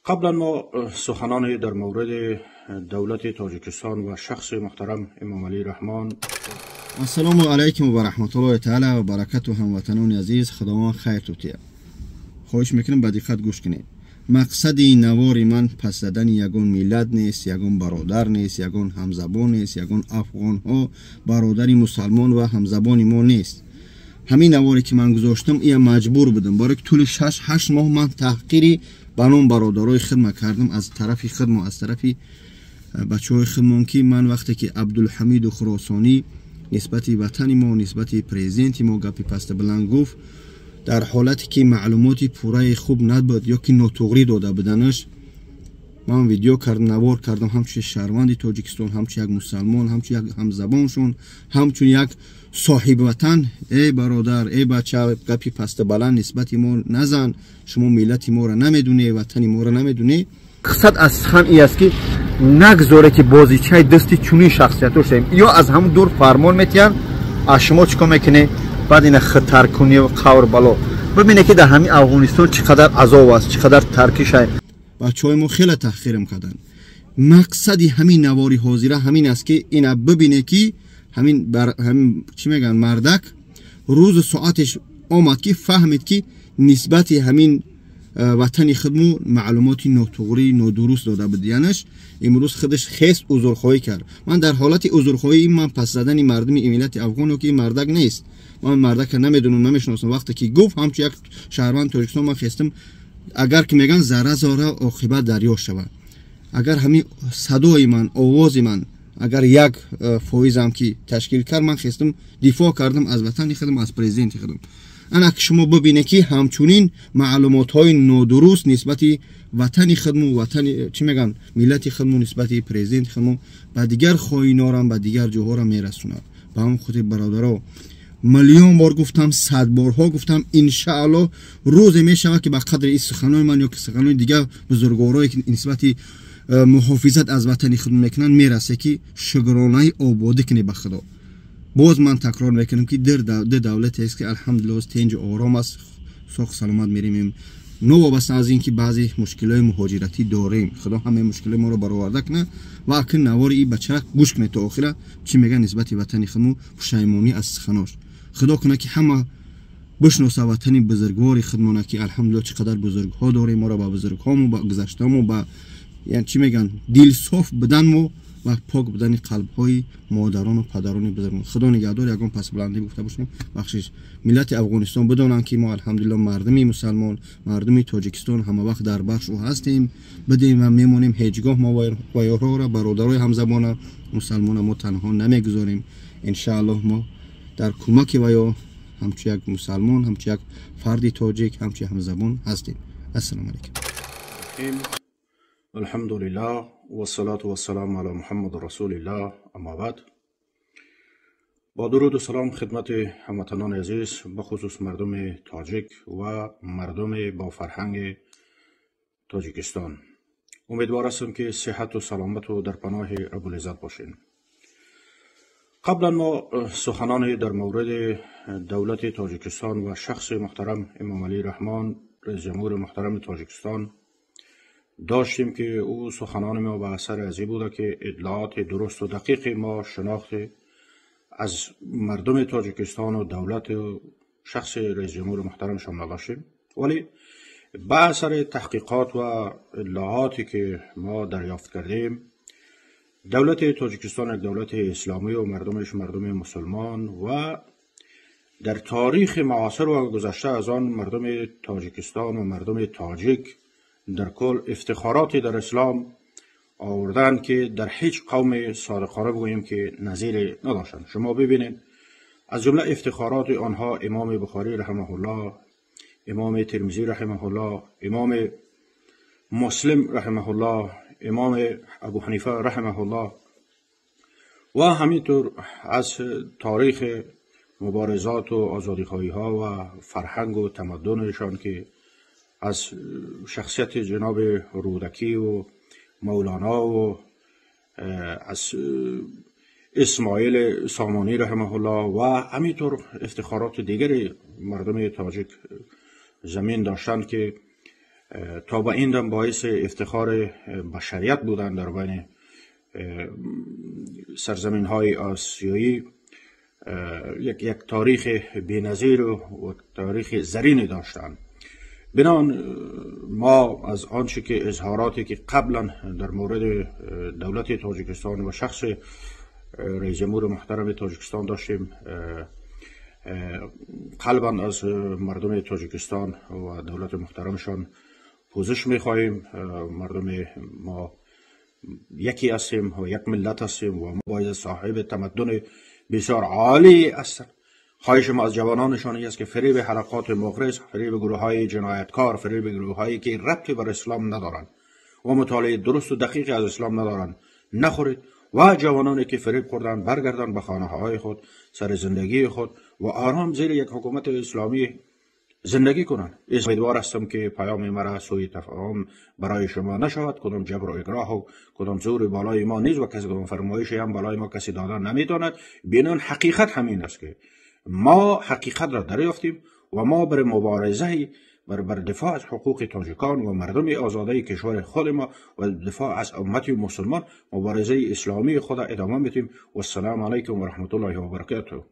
قبلا ما سخنانی در مورد دولت تاجیکستان و شخص محترم امام علی رحمان. السلام علیکم و رحمت الله تعالی و برکاته. هموطنان عزیز، خداوند خیر توتیه. خواهش میکنم با دقت گوش کنید. مقصد این نوار من پس زدن یگان ملت نیست، یگان برادر نیست، یگان همزبان نیست، یگان افغان ها برادری مسلمان و همزبانی ما نیست. همین نواری که من گذاشتم این مجبور بودم، برای طول 6-8 ماه من تحقیری بنام برادرای خدمت کردم از طرف خدمت، از طرف بچه های خدمت که من وقتی که عبدالحمید و خراسانی نسبت وطن ما، نسبت پریزیدنت ما گپی پست بلند گفت، در حالتی که معلوماتی پوره خوب نبود یا که ناتوغری داده بدنش، من ویدیو کردم، نوار کردم، همچون شهروند تاجیکستان، همچون یک مسلمان، همچون یک همزبانشون، همچون یک صاحب وطن. ای برادر، ای بچه، گپی پست بلند نسبت ما نزن، شما ملت ما را نمیدونی، وطن ما را نمیدونی. مقصد از سخن ای است که نگذاره که بازیچه دستی چونی شخصیت شیم، یا از همون دور فرمان میتین از شما چیکار میکنه، بعد این خطر کنی و قور بلا. ببینه که در همین افغانستان چقدر عذاب است، چقدر ترکیش است. بچهای ما خیلی تحقیرم کردن. مقصد همین نواری حاضره همین است که اینا ببینه که همین چی میگن مردک روز ساعتش آمد که فهمید که نسبت همین وطن خدمو معلوماتی ناتوغری نادرست داده بدیانش. امروز خودش خیست عذرخواهی کرد. من در حالت عذرخواهی من پس زدن مردم ملت افغان که مردک نیست، من مردک نمیدونم، نمیشناسم. وقتی که گفت همچون یک شهروند تاجیکستان من خواستم اگر که میگن ذره ذره عاقبت دریا شود، اگر همین صدای من، آواز من اگر یک فایزم که تشکیل کرد، من خواستم دفاع کردم از وطن خودم، از پرزیدنت خودم. انا که شما ببینه که همچنین معلومات های نادرست نسبت وطن خودم، وطن چی میگن ملت خودم، نسبت پرزیدنت خودم با دیگر خائنان با دیگر جاها را میرسونه. با هم خود برادرها میلیون بار گفتم، 100 بارها گفتم، ان شاء الله روز میشود که به قدر این سخنان من یا که سخنان دیگر بزرگوارایی که نسبت محافظت از وطن خود میکنن میرسه که شگرانه آبادی کنه به خدا. باز من تکرار میکنم که در دولت است که الحمدلله تنج آرام است، ساخت سلامت میریم، نو وابسته از اینکه بعضی مشکلات مهاجرتی داریم. خدا همه مشکلات ما رو برآورده کنه و اکنون نوار این بچه گوش کنه تا آخره چی میگن نسبت وطن خودمون، پشیمانی از سخناش. خدا کنه که همه بشناسه وطن بزرگوار خودمون که الحمدلله چقدر بزرگ ها داریم، ما را با بزرگ هامون، با گذشته‌مون، با یعنی چی میگن دل صاف بدن و پاک بدن قلب های مادران و پدران بزرگان. خدا نگهدار. یگان پس بلندی گفته باشیم بخشش ملت افغانستان بدانند که ما الحمدلله مردمی مسلمان، مردمی تاجیکستان همه وقت در بخش او هستیم، بدیم و میمونیم. هیچگاه ما و یارها را، برادرای همزبان مسلمان ما تنها نمیگذاریم. ان شاء الله ما در کمک و یا همچون یک مسلمان، همچون یک فردی تاجیک، همچون همزبان هستیم. السلام علیکم. الحمدلله و الصلاة و السلام علی محمد رسول الله. اما بعد، با درود و سلام خدمت هموطنان عزیز، بخصوص مردم تاجیک و مردم با فرهنگ تاجیکستان. امیدوار هستم که صحت و سلامت و در پناه ابوالعزت باشین. قبلا ما سخنانی در مورد دولت تاجیکستان و شخص محترم امام علی رحمان، رئیس جمهور محترم تاجیکستان داشتیم که او سخنان ما به اثر ازی بوده که اطلاعات درست و دقیق ما شناخت از مردم تاجیکستان و دولت و شخص رئیس جمهور محترمشان نداشتیم، ولی به اثر تحقیقات و اطلاعاتی که ما دریافت کردیم، دولت تاجیکستان یک دولت اسلامی و مردمش مردم مسلمان و در تاریخ معاصر و گذشته از آن مردم تاجیکستان و مردم تاجیک در کل افتخاراتی در اسلام آوردن که در هیچ قوم صادقانه بگوییم که نظیر نداشتند. شما ببینید از جمله افتخارات آنها امام بخاری رحمه الله، امام ترمذی رحمه الله، امام مسلم رحمه الله، امام ابو حنیفه رحمه الله و همینطور از تاریخ مبارزات و آزادیخواهی ها و فرهنگ و تمدنشان که از شخصیت جناب رودکی و مولانا و از اسماعیل سامانی رحمه الله و همینطور افتخارات دیگری مردم تاجیک زمین داشتند که تا به این دم باعث افتخار بشریت بودند در بین سرزمین های آسیایی. یک تاریخ بی‌نظیر و تاریخ زرینی داشتند. بنان ما از آنچه که اظهاراتی که قبلا در مورد دولت تاجیکستان و شخص رئیس جمهور محترم تاجیکستان داشتیم، قلبا از مردم تاجیکستان و دولت محترمشان پوزش می‌خواهیم. مردم ما یکی هستیم و یک ملت هستیم و ما باید صاحب تمدن بسیار عالی هستند. خواهش ما از جوانانشان است که فریب حلقات مغرض، فریب گروه‌های جنایتکار، فریب گروه‌هایی که ربطی بر اسلام ندارند و مطالعه درست و دقیقی از اسلام ندارند نخورید و جوانانی که فریب خوردند برگردند به خانه‌های خود، سر زندگی خود و آرام زیر یک حکومت اسلامی زندگی کنند. امیدوار هستم که پیام مرا سوی تفاهم برای شما نشود. کدام جبر و اکراه و کدام زور بالای ما نیست و کسی کدام فرمایشی هم بالای ما کسی دادن نمیتواند. بینان حقیقت همین است که ما حقیقت را دریافتیم و ما بر مبارزه بر دفاع از حقوق تاجیکان و مردم آزاده کشور خود ما و دفاع از امت مسلمان مبارزه اسلامی خود ادامه میدیم. و السلام علیکم و رحمت الله و برکاته.